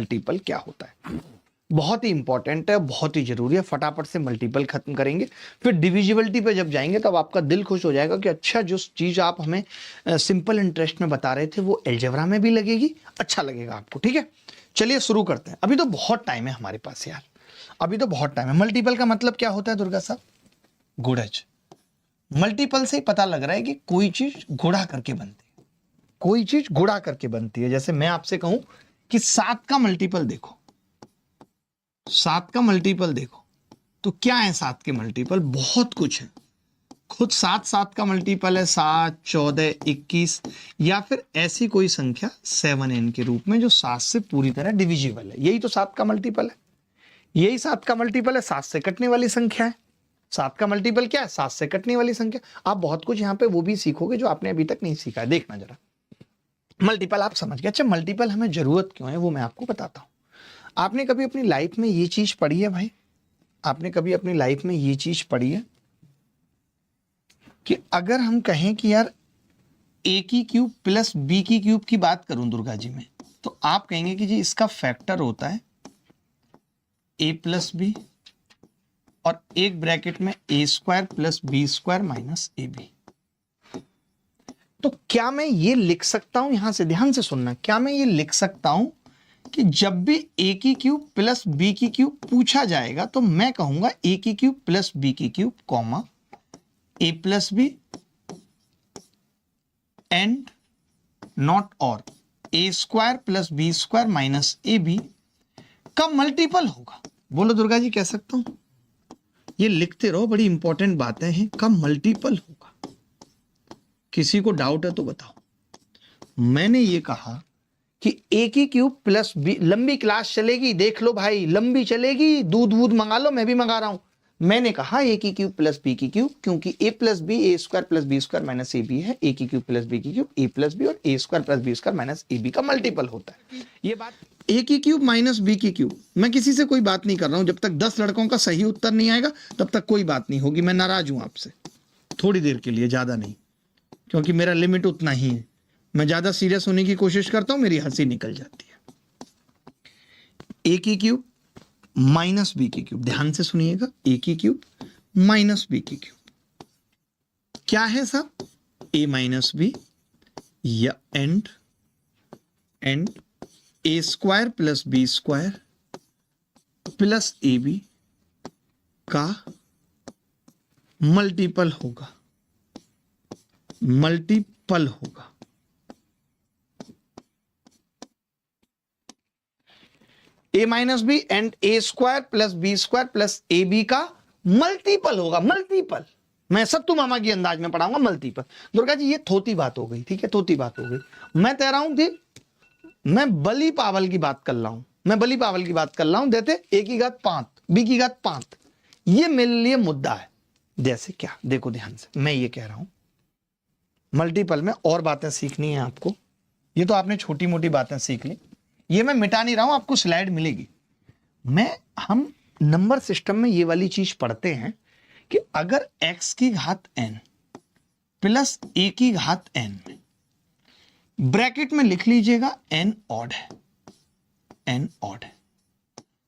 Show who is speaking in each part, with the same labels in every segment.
Speaker 1: Multiple क्या होता है। बहुत ही इंपॉर्टेंट है, बहुत ही जरूरी है। फटाफट से मल्टीपल खत्म करेंगे, फिर डिविजिबिलिटी पे जब जाएंगे तब आपका दिल खुश हो जाएगा कि अच्छा जो चीज आप हमें सिंपल इंटरेस्ट में बता रहे थे वो अलजेब्रा में भी लगेगी, अच्छा लगेगा आपको। ठीक है, चलिए शुरू करते हैं। अभी तो बहुत टाइम है हमारे पास यार, अभी तो बहुत टाइम है। मल्टीपल का मतलब क्या होता है दुर्गा साहब? गुणज। मल्टीपल से ही पता लग रहा है कि कोई चीज गुणा करके बनती है, कोई चीज गुणा करके बनती है। जैसे मैं आपसे कहूं कि 7 का मल्टीपल देखो, 7 का मल्टीपल देखो, तो क्या है 7 के मल्टीपल? बहुत कुछ है। खुद 7 का मल्टीपल है 7, 14, 21, या फिर ऐसी कोई संख्या 7n के रूप में जो 7 से पूरी तरह डिविजिबल है। यही तो 7 का मल्टीपल है, यही 7 का मल्टीपल है। 7 से कटने वाली संख्या है। 7 का मल्टीपल क्या है? 7 से कटने वाली संख्या। आप बहुत कुछ यहाँ पे वो भी सीखोगे जो आपने अभी तक नहीं सीखा है। देखना जरा, मल्टीपल आप समझ गए। अच्छा, मल्टीपल हमें जरूरत क्यों है वो मैं आपको बताता हूं। आपने कभी अपनी लाइफ में ये चीज पढ़ी है भाई? आपने कभी अपनी लाइफ में ये चीज पढ़ी है कि अगर हम कहें कि यार a की क्यूब प्लस b की क्यूब की बात करूं दुर्गा जी में, तो आप कहेंगे कि जी इसका फैक्टर होता है a प्लस बी और एक ब्रैकेट में a square plus B square minus A B. तो क्या मैं ये लिख सकता हूं, यहां से ध्यान से सुनना, क्या मैं ये लिख सकता हूं कि जब भी a की क्यूब प्लस b की क्यूब पूछा जाएगा तो मैं कहूंगा a की क्यूब प्लस b की cube comma a plus B and not और a square plus B square minus A B का मल्टीपल होगा। बोलो दुर्गा जी, कह सकता हूं? ये लिखते रहो, बड़ी इंपॉर्टेंट बातें हैं। का मल्टीपल होगा। किसी को डाउट है तो बताओ। मैंने ये कहा कि a की क्यूब प्लस बी, लंबी क्लास चलेगी, देख लो भाई, लंबी चलेगी, दूध वूध मंगा लो, मैं भी मंगा रहा हूं। मैंने कहा a की क्यूब प्लस b की क्यूब, क्योंकि a plus B A square plus B square minus A B है। a की क्यूब प्लस b की क्यूब a प्लस बी और a square plus B square minus A B का multiple होता है। ये बात a की क्यूब माइनस b की क्यूब, मैं किसी से कोई बात नहीं कर रहा हूं। जब तक 10 लड़कों का सही उत्तर नहीं आएगा तब तक कोई बात नहीं होगी। मैं नाराज हूं आपसे थोड़ी देर के लिए, ज्यादा नहीं, क्योंकि मेरा लिमिट उतना ही है। मैं ज्यादा सीरियस होने की कोशिश करता हूं, मेरी हंसी निकल जाती है। a की क्यूब माइनस बी की क्यूब, ध्यान से सुनिएगा, a की क्यूब माइनस बी की क्यूब क्या है साहब? a माइनस बी या and a square plus B square plus A B का मल्टीपल होगा, मल्टीपल होगा। a minus B and a square plus B square plus A B का मल्टीपल होगा। मल्टीपल मैं सत्तू मामा की अंदाज में पढ़ाऊंगा। मल्टीपल दुर्गा जी ये थोती बात हो गई, ठीक है, थोती बात हो गई। मैं कह रहा हूं कि मैं बली पावल की बात कर रहा हूं, मैं बली पावल की बात कर रहा हूं। देते a की घात 5 b की घात 5, ये मेरे लिए मुद्दा है। जैसे क्या, देखो ध्यान से, मैं ये कह रहा हूं मल्टीपल में और बातें सीखनी है आपको। ये तो आपने छोटी मोटी बातें सीख ली, ये मैं मिटा नहीं रहा हूं, आपको स्लाइड मिलेगी। हम नंबर सिस्टम में ये वाली चीज पढ़ते हैं कि अगर x की घात n प्लस a की घात n, ब्रैकेट में लिख लीजिएगा n ऑड है, n ऑड है,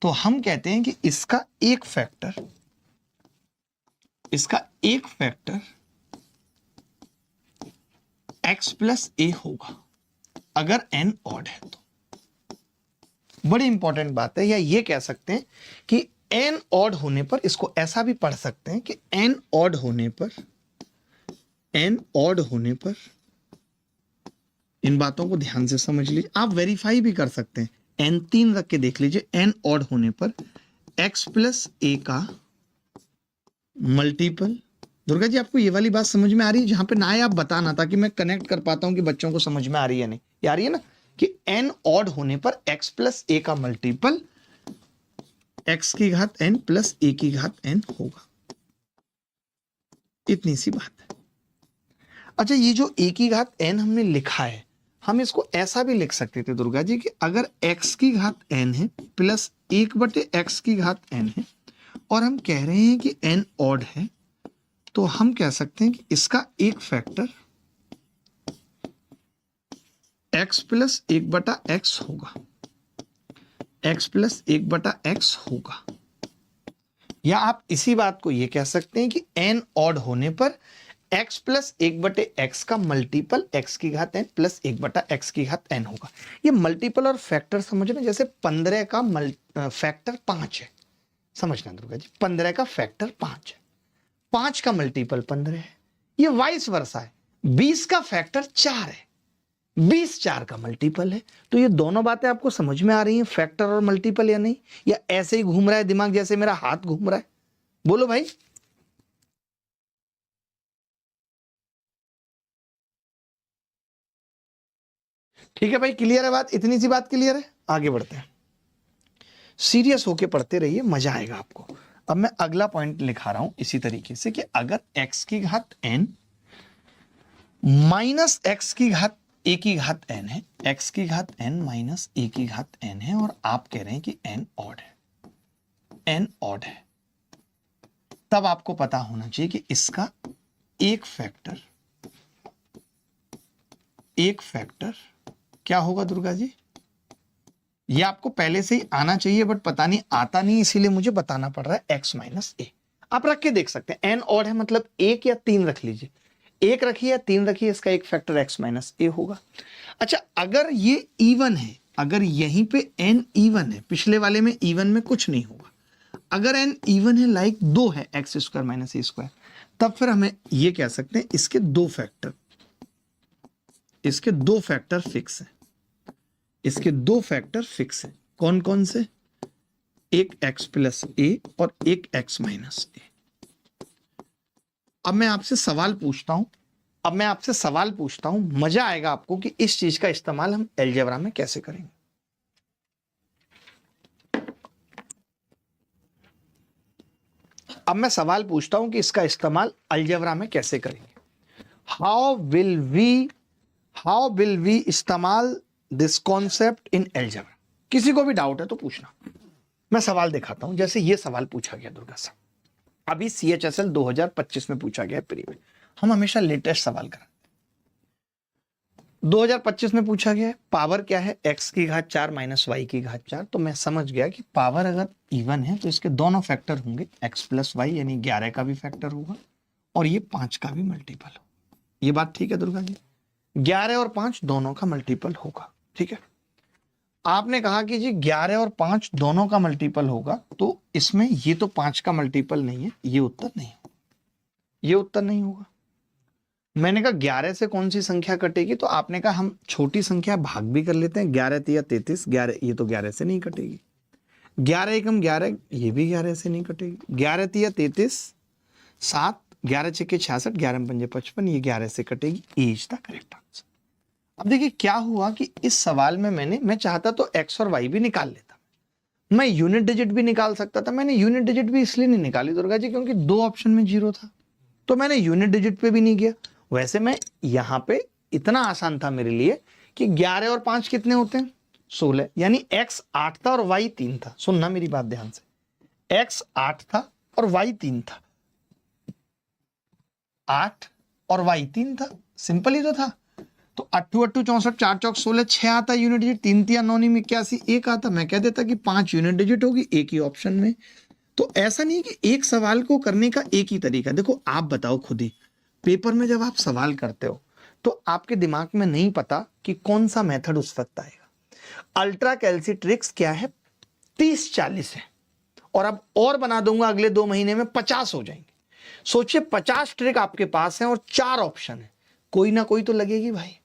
Speaker 1: तो हम कहते हैं कि इसका एक फैक्टर x प्लस a होगा अगर n ऑड है तो। बड़ी इंपॉर्टेंट बात है। या ये कह सकते हैं कि n ऑड होने पर, इसको ऐसा भी पढ़ सकते हैं कि n ऑड होने पर, इन बातों को ध्यान से समझ लीजिए। आप वेरीफाई भी कर सकते हैं, n 3 रख के देख लीजिए। n ऑड होने पर x प्लस a का मल्टीपल। दुर्गा जी आपको ये वाली बात समझ में आ रही है? जहां पे ना आए आप बताना, ताकि मैं कनेक्ट कर पाता हूं कि बच्चों को समझ में आ रही है नहीं। ये आ रही है ना कि n ऑड होने पर x प्लस a का मल्टीपल x की घात n प्लस a की घात n होगा। इतनी सी बात है। अच्छा, ये जो a की घात n हमने लिखा है, हम इसको ऐसा भी लिख सकते थे दुर्गा जी कि अगर x की घात n है प्लस 1/x की घात n है और हम कह रहे हैं कि n ऑड है, तो हम कह सकते हैं कि इसका एक फैक्टर x प्लस 1/x होगा। x प्लस 1/x होगा। या आप इसी बात को ये कह सकते हैं कि n ऑड होने पर x प्लस 1/x का मल्टीपल x की घात n प्लस 1/x की घात n होगा। ये मल्टीपल और फैक्टर समझना, जैसे 15 का फैक्टर 5 है, समझना दुर्गा जी, 15 का फैक्टर 5 है, 5 का मल्टीपल 15 है। ये वाइस वर्सा है, 20 का फैक्टर 4 है, 20 4 का मल्टीपल है। तो ये दोनों बातें आपको समझ में आ रही हैं, फैक्टर और मल्टीपल या नहीं, या ऐसे ही घूम रहा है दिमाग जैसे मेरा हाथ घूम रहा है? बोलो भाई। ठीक है भाई, क्लियर है बात? इतनी सी बात क्लियर है? आगे बढ़ते हैं, सीरियस होके पढ़ते रहिए, मजा आएगा आपको। अब मैं अगला पॉइंट लिखा रहा हूं इसी तरीके से कि अगर x की घात n माइनस x की घात a की घात n है, x की घात n माइनस a की घात n है, और आप कह रहे हैं कि n ऑड है, n ऑड है, तब आपको पता होना चाहिए कि इसका एक फैक्टर क्या होगा दुर्गा जी? ये आपको पहले से ही आना चाहिए, बट पता नहीं, आता नहीं, इसीलिए मुझे बताना पड़ रहा है x माइनस ए। आप रख के देख सकते हैं, n ऑड है मतलब 1 या 3 रख लीजिए, 1 रखिए या 3 रखिए, इसका एक फैक्टर x माइनस ए होगा। अच्छा, अगर ये इवन है, अगर यहीं पे n इवन है, पिछले वाले में इवन में कुछ नहीं होगा, अगर n इवन है, लाइक 2 है, एक्स स्क्वायर माइनस ए स्क्वायर, तब फिर हमें ये कह सकते हैं इसके दो फैक्टर फिक्स है, इसके दो फैक्टर फिक्स है। कौन कौन से? एक x प्लस ए और एक x माइनस ए। अब मैं आपसे सवाल पूछता हूं, मजा आएगा आपको कि इस चीज का इस्तेमाल हम अलजेब्रा में कैसे करेंगे। अब मैं सवाल पूछता हूं कि इसका इस्तेमाल अलजेब्रा में कैसे करेंगे। हाउ विल वी इस्तेमाल दिस कॉन्सेप्ट इन अलजेब्रा? किसी को भी डाउट है तो पूछना, मैं सवाल दिखाता हूं। जैसे ये सवाल पूछा गया दुर्गा साहब, अभी CHSL 2025 में पूछा गया प्री में, हम हमेशा लेटेस्ट सवाल कराते हैं। 2025 में पूछा गया है, पावर क्या है? x की घात 4 माइनस वाई की घात 4। तो मैं समझ गया कि पावर अगर इवन है तो इसके दोनों फैक्टर होंगे, x प्लस वाई, यानी 11 का भी फैक्टर होगा और ये 5 का भी मल्टीपल होगा। ये बात ठीक है दुर्गा जी? 11 और 5 दोनों का मल्टीपल होगा, ठीक है। आपने कहा कि जी 11 और 5 दोनों का मल्टीपल होगा, तो इसमें ये तो 5 का मल्टीपल नहीं है, ये उत्तर नहीं होगा। मैंने कहा 11 से कौन सी संख्या कटेगी? तो आपने कहा हम छोटी संख्या भाग भी कर लेते हैं, 11 तिया 33, 11, ये तो 11 से नहीं कटेगी। 11 एकम 11, ये भी 11 से नहीं कटेगी। 11 तिया 33, 7, 11 छक्के 66, 11 पंजे 55, ये 11 से कटेगी। ए इज द करेक्ट आंसर। अब देखिए क्या हुआ कि इस सवाल में मैं चाहता तो x और y भी निकाल लेता, मैं यूनिट डिजिट भी निकाल सकता था। मैंने यूनिट डिजिट भी इसलिए नहीं निकाली दुर्गा जी क्योंकि 2 ऑप्शन में 0 था, तो मैंने यूनिट डिजिट पे भी नहीं किया। वैसे मैं यहां पे इतना आसान था मेरे लिए कि 11 और 5 कितने होते हैं? 16, यानी x 8 था और y 3 था। सुनना मेरी बात ध्यान से, x 8 था और y 3 था, 8 और y 3 था, सिंपल ही तो था। तो 8 8 64, 4 चौक 16, 6 आता यूनिट डिजिट, 3 तिया 9 81, 1 आता। मैं कह देता कि 5 यूनिट डिजिट होगी एक ही ऑप्शन में। तो ऐसा नहीं कि एक सवाल को करने का एक ही तरीका। देखो आप बताओ खुद ही, पेपर में जब आप सवाल करते हो तो आपके दिमाग में नहीं पता कि कौन सा मेथड उस वक्त आएगा। अल्ट्रा कैल्सीट्रिक्स क्या है? 30-40 है, और अब और बना दूंगा अगले 2 महीने में 50 हो जाएंगे। सोचिए 50 ट्रिक आपके पास है और 4 ऑप्शन है, कोई ना कोई तो लगेगी भाई।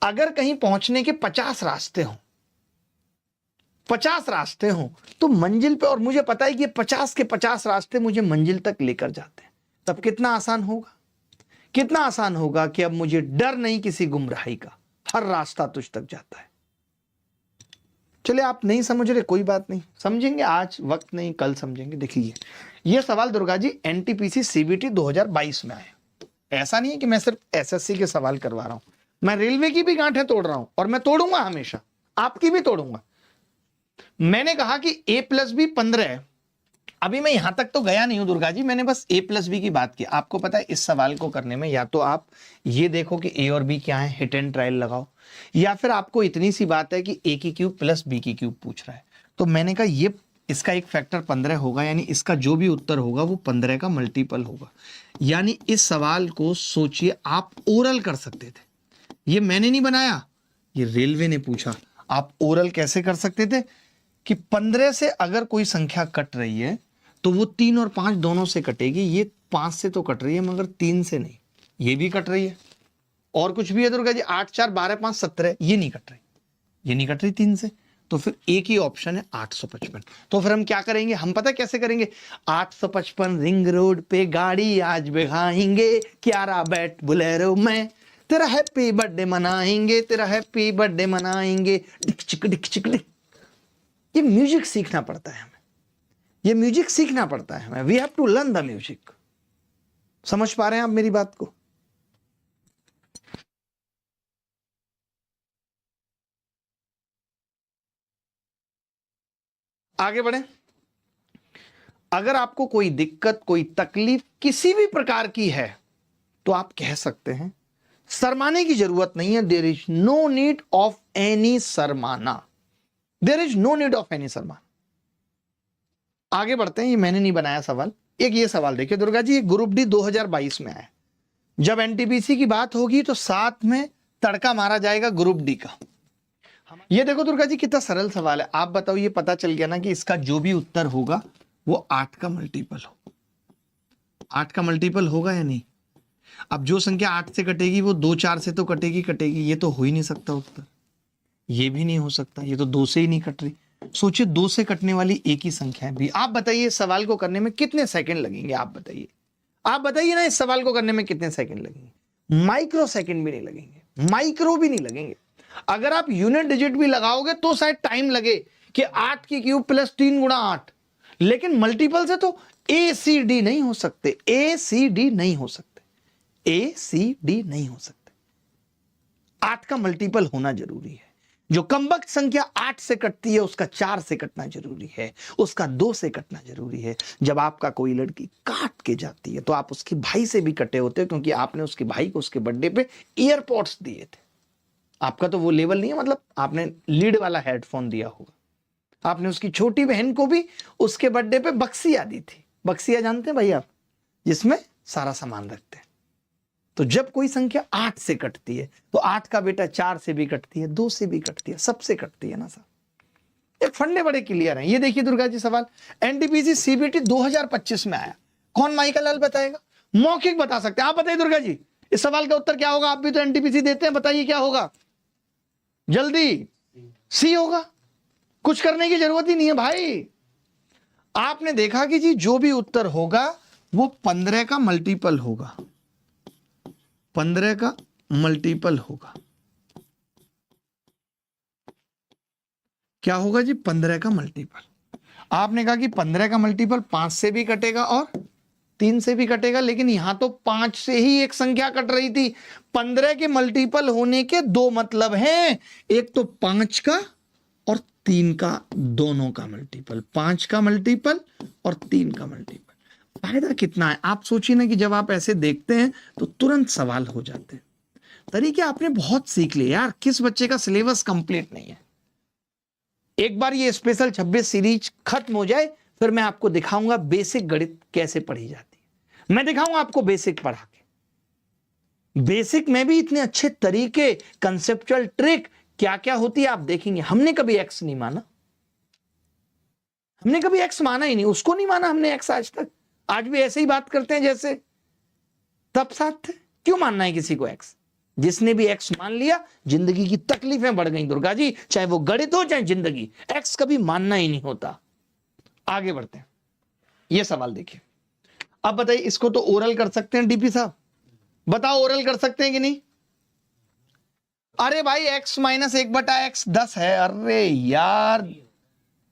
Speaker 1: अगर कहीं पहुंचने के 50 रास्ते हों तो मंजिल पे, और मुझे पता है कि 50 के 50 रास्ते मुझे मंजिल तक लेकर जाते हैं, तब कितना आसान होगा कि अब मुझे डर नहीं किसी गुमराही का, हर रास्ता तुझ तक जाता है। चलिए आप नहीं समझ रहे, कोई बात नहीं, समझेंगे, आज वक्त नहीं, कल समझेंगे। देखिए ये सवाल दुर्गा जी NTPC CBT 2022 में आया। ऐसा नहीं है कि मैं सिर्फ SSC के सवाल करवा रहा हूं, मैं रेलवे की भी गांठें तोड़ रहा हूं, और मैं तोड़ूंगा हमेशा, आपकी भी तोड़ूंगा। मैंने कहा कि a प्लस बी 15 है, अभी मैं यहां तक तो गया नहीं हूं दुर्गा जी, मैंने बस a प्लस बी की बात की। आपको पता है इस सवाल को करने में या तो आप ये देखो कि a और b क्या है, हिट एंड ट्रायल लगाओ, या फिर आपको इतनी सी बात है कि a की क्यूब प्लस b की क्यूब पूछ रहा है, तो मैंने कहा ये इसका एक फैक्टर 15 होगा, यानी इसका जो भी उत्तर होगा वो 15 का मल्टीपल होगा। यानी इस सवाल को सोचिए आप ओरल कर सकते थे, ये मैंने नहीं बनाया, ये रेलवे ने पूछा। आप ओरल कैसे कर सकते थे कि 15 से अगर कोई संख्या कट रही है तो वो 3 और 5 दोनों से कटेगी। ये 5 से तो कट रही है मगर 3 से नहीं, ये भी कट रही है। और कुछ भी है दुर्गा जी, 8 4 12 5 17, ये नहीं कट रही, ये नहीं कट रही 3 से। तो फिर एक ही ऑप्शन है 855। तो फिर हम क्या करेंगे, हम पता कैसे करेंगे, 855 रिंग रोड पे गाड़ी आज बिगाएंगे, क्यारा बैट बुलेरो में तेरा हैप्पी बर्थडे मनाएंगे, तेरा हैप्पी बर्थडे मनाएंगे, डिक चिक डिक चिक डिक। ये म्यूजिक सीखना पड़ता है हमें, ये म्यूजिक सीखना पड़ता है हमें। We have to learn the music. समझ पा रहे हैं आप मेरी बात को? आगे बढ़े। अगर आपको कोई दिक्कत, कोई तकलीफ किसी भी प्रकार की है तो आप कह सकते हैं, शर्माने की जरूरत नहीं है। There is no need of any शर्माना, there is no need of any शर्माना। आगे बढ़ते हैं, ये मैंने नहीं बनाया सवाल। एक ये सवाल देखिए दुर्गा जी, ग्रुप डी 2022 में आया। जब एनटीपीसी की बात होगी तो साथ में तड़का मारा जाएगा ग्रुप डी का। ये देखो दुर्गा जी कितना सरल सवाल है। आप बताओ, ये पता चल गया ना कि इसका जो भी उत्तर होगा वो 8 का मल्टीपल हो। 8 का मल्टीपल होगा या नहीं? अब जो संख्या 8 से कटेगी वो 2 4 से तो कटेगी कटेगी, ये तो हो ही नहीं सकता उत्तर, ये भी नहीं हो सकता, ये तो 2 से ही नहीं कट रही। सोचिए 2 से कटने वाली एक ही संख्या है भी। आप बताइए इस सवाल को करने में कितने सेकंड लगेंगे? आप बताइए, आप बताइए ना, इस सवाल को करने में कितने सेकंड लगेंगे? माइक्रो सेकंड भी नहीं लगेंगे, माइक्रो भी नहीं लगेंगे। अगर आप यूनिट डिजिट भी लगाओगे तो शायद टाइम लगे कि 8 की क्यूब प्लस 3 गुणा 8, लेकिन मल्टीपल से तो ACD नहीं हो सकते, ACD नहीं हो सकते, ACD नहीं हो सकते। 8 का मल्टीपल होना जरूरी है। जो कमबख्त संख्या 8 से कटती है उसका 4 से कटना जरूरी है, उसका 2 से कटना जरूरी है। जब आपका कोई लड़की काट के जाती है तो आप उसके भाई से भी कटे होते हो, क्योंकि आपने उसके भाई को उसके बर्थडे पे ईयरपॉड्स दिए थे। आपका तो वो लेवल नहीं है, मतलब आपने लीड वाला हेडफोन दिया होगा। आपने उसकी छोटी बहन को भी उसके बर्थडे पे बक्सिया दी थी। बक्सिया जानते हैं भाई आप, जिसमें सारा सामान रखते हैं। तो जब कोई संख्या 8 से कटती है तो 8 का बेटा 4 से भी कटती है, 2 से भी कटती है, सबसे कटती है ना साहब। एक फंडे बड़े क्लियर हैं। ये देखिए दुर्गा जी सवाल एनटीपीसी सीबीटी 2025 में आया। कौन माइकल लाल बताएगा? मौखिक बता सकते हैं। आप बताइए दुर्गा जी इस सवाल का उत्तर क्या होगा? आप भी तो एनटीपीसी देते हैं, बताइए क्या होगा जल्दी? सी होगा। कुछ करने की जरूरत ही नहीं है भाई। आपने देखा कि जी जो भी उत्तर होगा वो 15 का मल्टीपल होगा, 15 का मल्टीपल होगा। क्या होगा जी? 15 का मल्टीपल। आपने कहा कि 15 का मल्टीपल 5 से भी कटेगा और 3 से भी कटेगा, लेकिन यहां तो 5 से ही एक संख्या कट रही थी। 15 के मल्टीपल होने के 2 मतलब हैं, एक तो 5 का और 3 का, दोनों का मल्टीपल। 5 का मल्टीपल और 3 का मल्टीपल। फायदा कितना है आप सोचिए ना, कि जब आप ऐसे देखते हैं तो तुरंत सवाल हो जाते हैं। तरीके आपने बहुत सीख लिए यार। किस बच्चे का सिलेबस कंप्लीट नहीं है? एक बार ये स्पेशल 26 सीरीज खत्म हो जाए फिर मैं आपको दिखाऊंगा बेसिक गणित कैसे पढ़ी जाती है। मैं दिखाऊंगा आपको बेसिक पढ़ा के। बेसिक में भी इतने अच्छे तरीके, कंसेप्चुअल ट्रिक क्या क्या होती है आप देखेंगे। हमने कभी एक्स नहीं माना, हमने कभी एक्स माना ही नहीं, उसको नहीं माना हमने एक्स आज तक। आज भी ऐसे ही बात करते हैं जैसे तब साथ थे। क्यों मानना है किसी को एक्स? जिसने भी एक्स मान लिया जिंदगी की तकलीफें बढ़ गई दुर्गा जी, चाहे वो गणित हो चाहे जिंदगी। एक्स कभी मानना ही नहीं होता। आगे बढ़ते हैं। ये सवाल देखिए, अब बताइए इसको तो ओरल कर सकते हैं डीपी साहब, बताओ ओरल कर सकते हैं कि नहीं? अरे भाई x माइनस 1/x 10 है। अरे यार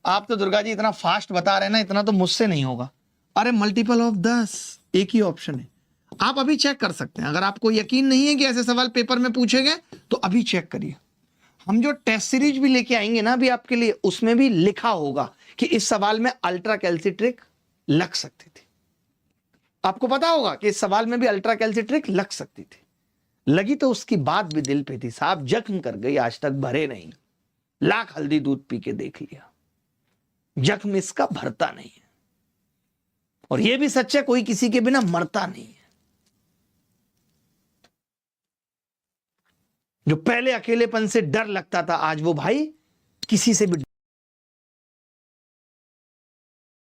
Speaker 1: आप तो दुर्गा जी इतना फास्ट बता रहे हैं ना, इतना तो मुझसे नहीं होगा। अरे मल्टीपल ऑफ 10 एक ही ऑप्शन है। आप अभी चेक कर सकते हैं। अगर आपको यकीन नहीं है कि ऐसे सवाल पेपर में पूछे गए तो अभी चेक करिए। हम जो टेस्ट सीरीज भी लेके आएंगे ना अभी आपके लिए, उसमें भी लिखा होगा कि इस सवाल में अल्ट्रा कैल्सी लग सकती थी। आपको पता होगा कि इस सवाल में भी अल्ट्रा कैल्सी लग सकती थी। लगी तो उसकी बात भी दिल पे थी साहब, जख्म कर गई, आज तक भरे नहीं। लाख हल्दी दूध पी के देख लिया। जख्म इसका भरता नहीं है। और यह भी सच है, कोई किसी के बिना मरता नहीं है। जो पहले अकेलेपन से डर लगता था, आज वो भाई किसी से भी